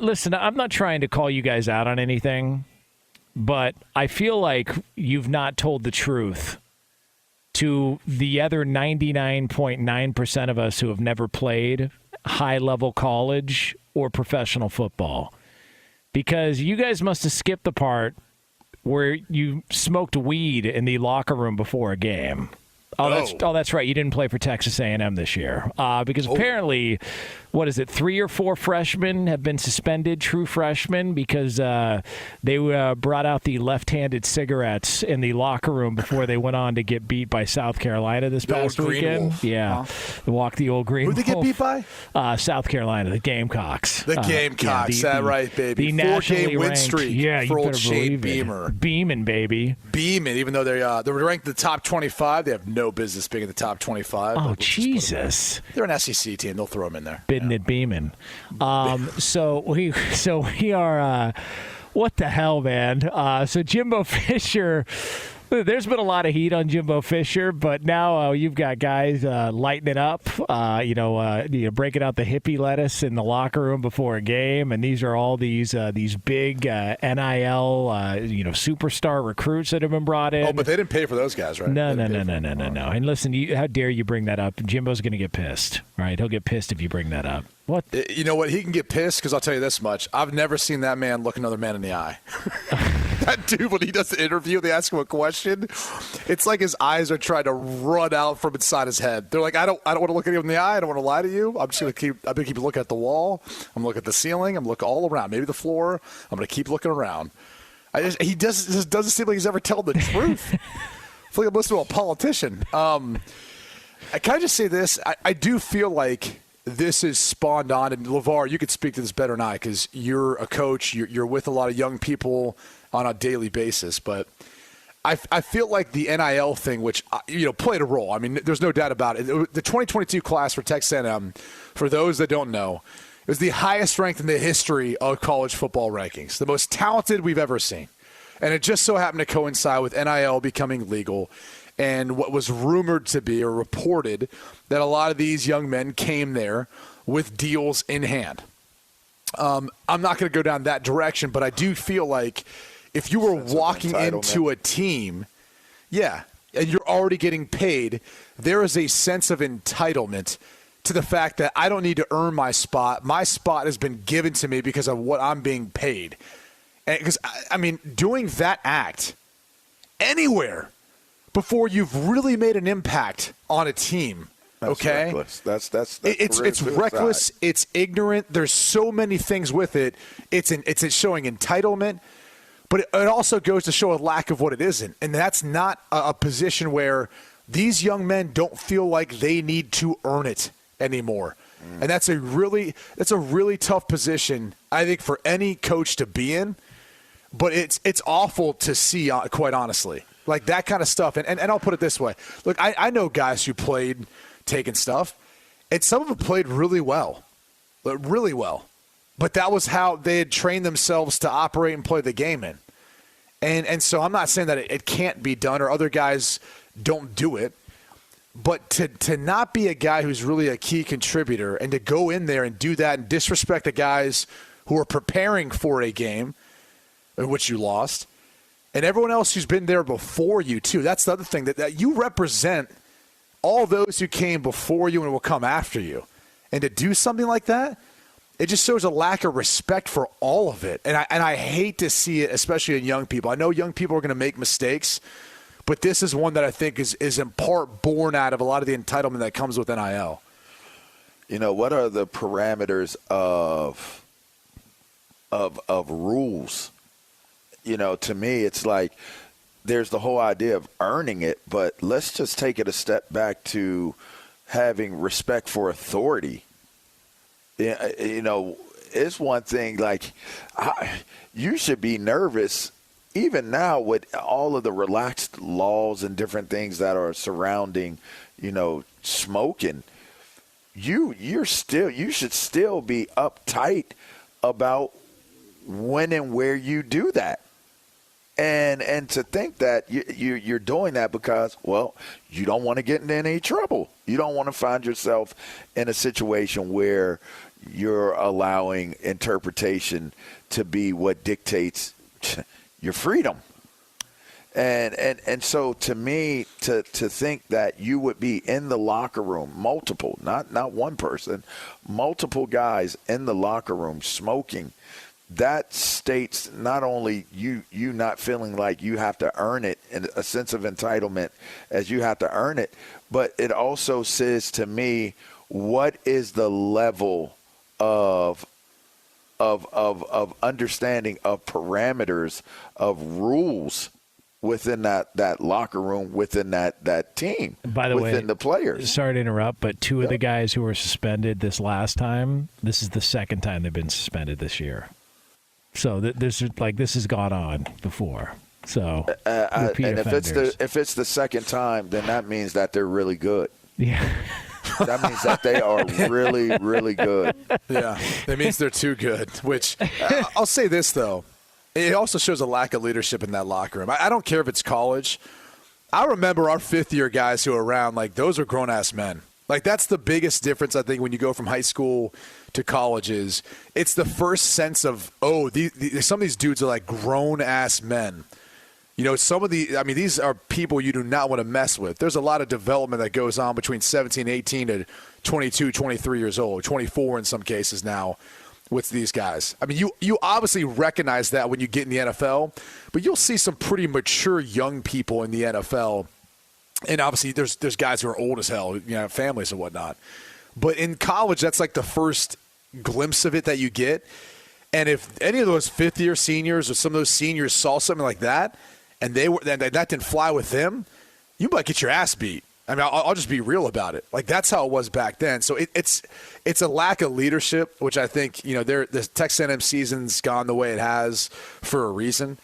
Listen, I'm not trying to call you guys out on anything, but I feel like you've not told the truth to the other 99.9% of us who have never played high-level college or professional football. Because you guys must have skipped the part where you smoked weed in the locker room before a game. That's right. You didn't play for Texas A&M this year because apparently, what is it, 3 or 4 freshmen have been suspended, true freshmen, because they brought out the left-handed cigarettes in the locker room before they went on to get beat by South Carolina this past weekend. Yeah, walk the old green. Who'd they get beat by? South Carolina, the Gamecocks. The Gamecocks, right, baby. The 4-game win ranked, streak for old Shane Beamer. Beamin', baby. Beamin', even though they're ranked in the top 25, they have no business being in the top 25. Oh, Jesus. They're an SEC team. They'll throw them in there. Bidding it beaming. So we are, what the hell, man? So Jimbo Fisher, there's been a lot of heat on Jimbo Fisher, but now you've got guys lighting it up, breaking out the hippie lettuce in the locker room before a game, and these are all these big NIL, superstar recruits that have been brought in. Oh, but they didn't pay for those guys, right? No. And listen, how dare you bring that up? Jimbo's going to get pissed, right? He'll get pissed if you bring that up. What? You know what? He can get pissed because I'll tell you this much. I've never seen that man look another man in the eye. That dude, when he does the interview, they ask him a question. It's like his eyes are trying to run out from inside his head. They're like, I don't want to look at him in the eye. I don't want to lie to you. I'm just going to keep looking at the wall. I'm looking at the ceiling. I'm looking all around, maybe the floor. I'm going to keep looking around. He just doesn't seem like he's ever telling the truth. I feel like I'm listening to a politician. Can I just say this? I do feel like this is spawned on, and LaVar, you could speak to this better than I because you're a coach. You're with a lot of young people on a daily basis, but I feel like the NIL thing, which played a role. I mean, there's no doubt about it. The 2022 class for Texas A&M, for those that don't know, it was the highest ranked in the history of college football rankings, the most talented we've ever seen, and it just so happened to coincide with NIL becoming legal. And what was rumored to be or reported that a lot of these young men came there with deals in hand. I'm not going to go down that direction, but I do feel like if you were walking into a team, and you're already getting paid, there is a sense of entitlement to the fact that I don't need to earn my spot. My spot has been given to me because of what I'm being paid. And because, doing that act anywhere before you've really made an impact on a team. That's reckless. That's it's reckless. It's ignorant. There's so many things with it. It's showing entitlement, but it also goes to show a lack of what it isn't. And that's not a position where these young men don't feel like they need to earn it anymore. And that's a really tough position, I think, for any coach to be in. But it's awful to see, quite honestly. Like that kind of stuff. And I'll put it this way. Look, I know guys who played taking stuff, and some of them played really well. But that was how they had trained themselves to operate and play the game in. And so I'm not saying that it can't be done or other guys don't do it. But to not be a guy who's really a key contributor and to go in there and do that and disrespect the guys who are preparing for a game in which you lost, and everyone else who's been there before you, too. That's the other thing, that you represent all those who came before you and will come after you. And to do something like that, it just shows a lack of respect for all of it. And I hate to see it, especially in young people. I know young people are going to make mistakes, but this is one that I think is in part born out of a lot of the entitlement that comes with NIL. What are the parameters of rules? To me, it's like there's the whole idea of earning it, but let's just take it a step back to having respect for authority. It's one thing, like, you should be nervous even now with all of the relaxed laws and different things that are surrounding, smoking. You should still be uptight about when and where you do that. And to think that you're doing that because, well, you don't want to get into any trouble. You don't want to find yourself in a situation where you're allowing interpretation to be what dictates your freedom. And so to me, to think that you would be in the locker room, multiple, not one person, multiple guys in the locker room smoking, that states not only you not feeling like you have to earn it and a sense of entitlement as you have to earn it, but it also says to me, what is the level of understanding of parameters of rules within that locker room, within that team, by the within the players. Sorry to interrupt, but two of the guys who were suspended this last time, this is the second time they've been suspended this year. So this has gone on before. So repeat offenders. if it's the second time, then that means that they're really good. Yeah. That means that they are really, really good. Yeah, it means they're too good. Which I'll say this though. It also shows a lack of leadership in that locker room. I don't care if it's college. I remember our fifth-year guys who are around, like, those are grown-ass men. Like, that's the biggest difference, I think, when you go from high school to colleges. It's the first sense of, some of these dudes are like grown-ass men. You know, these are people you do not want to mess with. There's a lot of development that goes on between 17, 18 to 22, 23 years old, 24 in some cases now. With these guys. I mean, you obviously recognize that when you get in the NFL, but you'll see some pretty mature young people in the NFL. And obviously there's guys who are old as hell, you know, families and whatnot. But in college, that's like the first glimpse of it that you get. And if any of those fifth-year seniors or some of those seniors saw something like that, and that didn't fly with them, you might get your ass beat. I mean, I'll just be real about it. Like, that's how it was back then. So it's a lack of leadership, which I think, you know, the Texas A&M season's gone the way it has for a reason.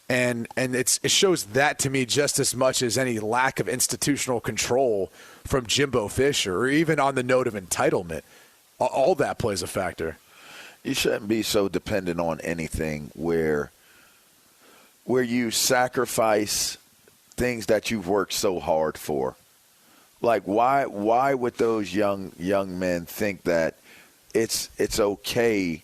And it shows that to me just as much as any lack of institutional control from Jimbo Fisher, or even on the note of entitlement. All that plays a factor. You shouldn't be so dependent on anything where you sacrifice things that you've worked so hard for. Like, why would those young men think that it's okay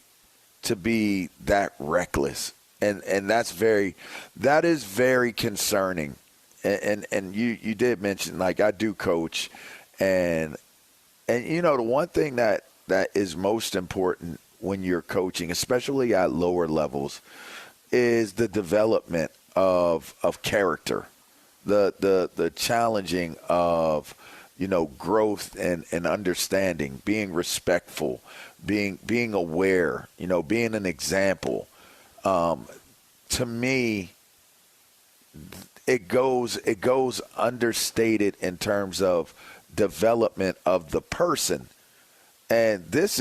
to be that reckless? And that is very concerning. And you did mention, like, I do coach, and you know, the one thing that is most important when you're coaching, especially at lower levels, is the development of character, the challenging of, you know, growth and understanding, being respectful, being aware, you know, being an example. To me, it goes understated in terms of development of the person. And these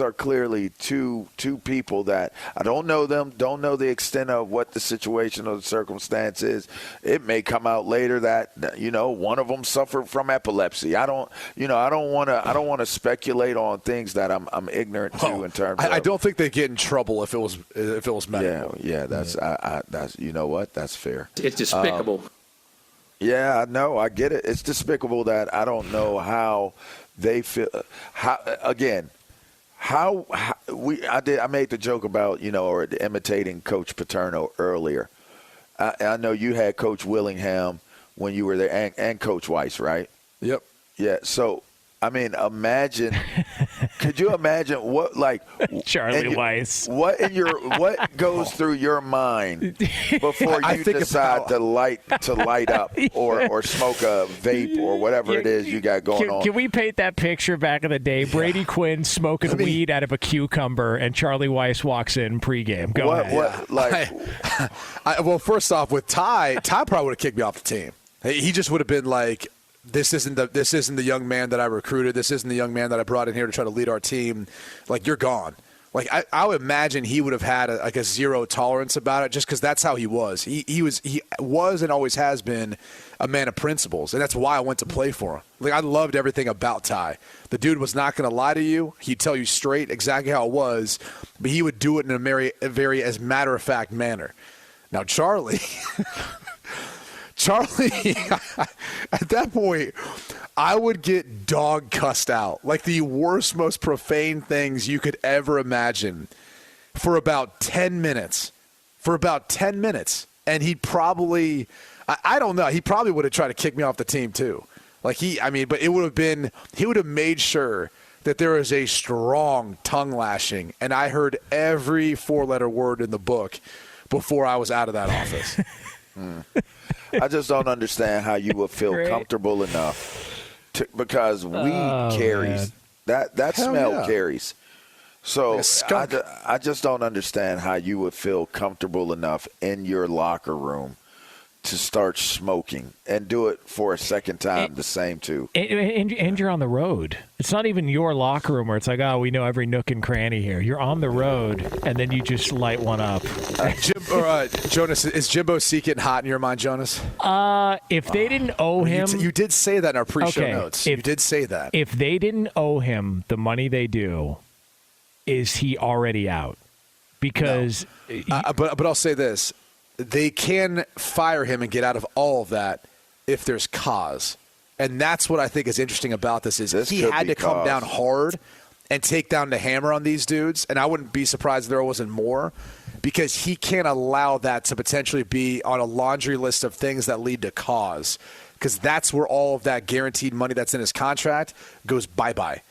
are clearly two people that I don't know them, don't know the extent of what the situation or the circumstance is. It may come out later that, you know, one of them suffered from epilepsy. I don't want to speculate on things that I'm ignorant to in terms of. I don't think they get in trouble if it was medical. Yeah, that's you know what? That's fair. It's despicable. Yeah, no, I get it. It's despicable that I don't know how they feel. I made the joke about, you know, or imitating Coach Paterno earlier. I know you had Coach Willingham when you were there, and Coach Weiss, right? Yep. Yeah. So, I mean, could you imagine what, like, Charlie Weiss? What goes through your mind before you decide to light up or smoke a vape or whatever it is you got going on? Can we paint that picture back in the day? Brady Quinn smoking weed out of a cucumber, and Charlie Weiss walks in pregame. Go ahead. Well, first off, with Ty probably would have kicked me off the team. He just would have been like, This isn't the young man that I recruited. This isn't the young man that I brought in here to try to lead our team. Like, you're gone. Like, I would imagine he would have had a zero tolerance about it, just because that's how he was. He was and always has been a man of principles, and that's why I went to play for him. Like, I loved everything about Ty. The dude was not going to lie to you. He'd tell you straight exactly how it was, but he would do it in a very as matter-of-fact manner. Now, Charlie, at that point, I would get dog cussed out, like the worst, most profane things you could ever imagine for about 10 minutes. And he'd probably, I don't know, he probably would have tried to kick me off the team too. But it would have been, he would have made sure that there was a strong tongue lashing, and I heard every 4-letter word in the book before I was out of that office. I just don't understand how you would feel comfortable enough because weed carries. Man. That Hell smell yeah. carries. So Like a skunk. I just don't understand how you would feel comfortable enough in your locker room to start smoking and do it for a second time, the same two. And you're on the road. It's not even your locker room where it's like, oh, we know every nook and cranny here. You're on the road, and then you just light one up. Jonas, is Jimbo C getting hot in your mind, Jonas? If they didn't owe him... You did say that in our pre-show notes. You did say that. If they didn't owe him the money they do, is he already out? Because... No. But I'll say this. They can fire him and get out of all of that if there's cause. And that's what I think is interesting about this he had to come down hard and take down the hammer on these dudes. And I wouldn't be surprised if there wasn't more, because he can't allow that to potentially be on a laundry list of things that lead to cause, because that's where all of that guaranteed money that's in his contract goes bye-bye.